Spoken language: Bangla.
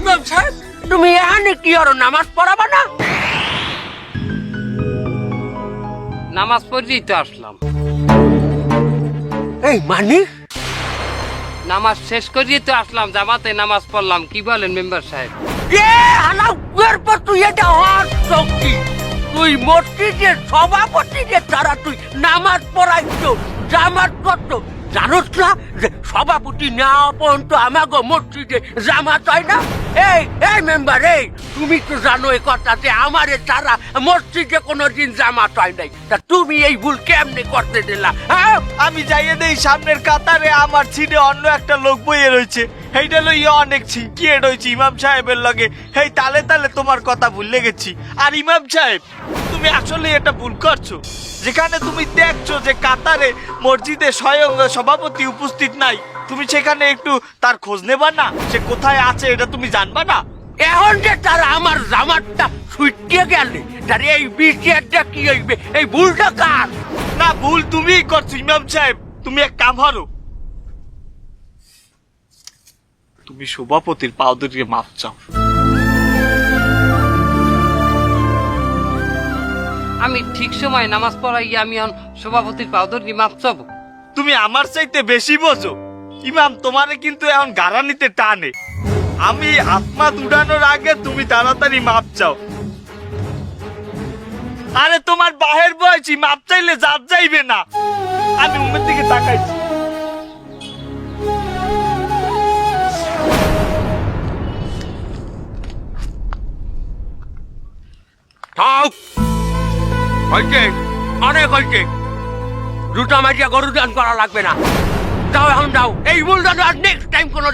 ইমাম সাহেব তুমি এখানে কি আর নামাজ পড়াবা না? নামাজ পড়তেই তো আসলাম। এই মানে নামাজ শেষ করিয়ে তো আসলাম, জামাতে নামাজ পড়লাম। কি বলেন মেম্বার সাহেব? এরপর তুই এটা হওয়ার শক্তি, তুই মসজিদের সভাপতিদের দ্বারা তুই নামাজ পড়াইছো, জামাত করছো। জানোস না যে সভাপতি না পর্যন্ত আমাকে মসজিদে জামাত হয় না? এই এই মেম্বার, এই তুমি তো জানো এই কথা যে আমারে তারা মসজিদে কোনোদিন জামাত হয় নাই। তা তুমি এই ভুল কেমনে করতে দিলা? হ্যাঁ, আমি যাইয়ে দেই সামনের কাতারে আমার ছিটে অন্য একটা লোক বইয়ে রয়েছে, সেইটা লইয়া অনেক ছিকিয়ে রয়েছে ইমাম সাহেবের লগে। হেই তালে তালে তোমার কথা ভুলে গেছি। আর ইমাম সাহেব, তুমি আসলে এটা ভুল করছো। যেখানে তুমি দেখছো যে কাতারে মসজিদে স্বয়ং সভাপতি উপস্থিত নাই, তুমি সেখানে একটু তার খোঁজ নেবা না? সে কোথায় আছে এটা তুমি জানবা না? এখন যে তারা আমার জামাতটা ছুটিয়ে গেলে তার এই বিচারটা কি হইবে? এই ভুলটা কার? না, ভুল তুমিই করছো ইমাম সাহেব। তুমি এক কাম করো, তুমি সভাপতির পাও ধরিয়ে মাপ চাও। আমি ঠিক সময় নামাজ পড়াই, আমি এখন সভাপতির পাউদর দিয়ে মাপ চাবো? তুমি আমার চাইতে বেশি বোঝো ইমাম, তোমারে কিন্তু এখন গাড়ানিতে টানে। আমি আত্মা উড়ানোর আগে তুমি তাড়াতাড়ি মাপ চাও। আরে তোমার বাহের বয়সী, মাপ চাইলে জাত যাইবে না। আমি উমের দিকে তাকাইছি। থাক, হয়েছে, অনেক হয়েছে। দুটা মাঝে গরু দান করা লাগবে না। যাও এখন যাও, এই ভুলটা আর নেক্সট টাইম কোনো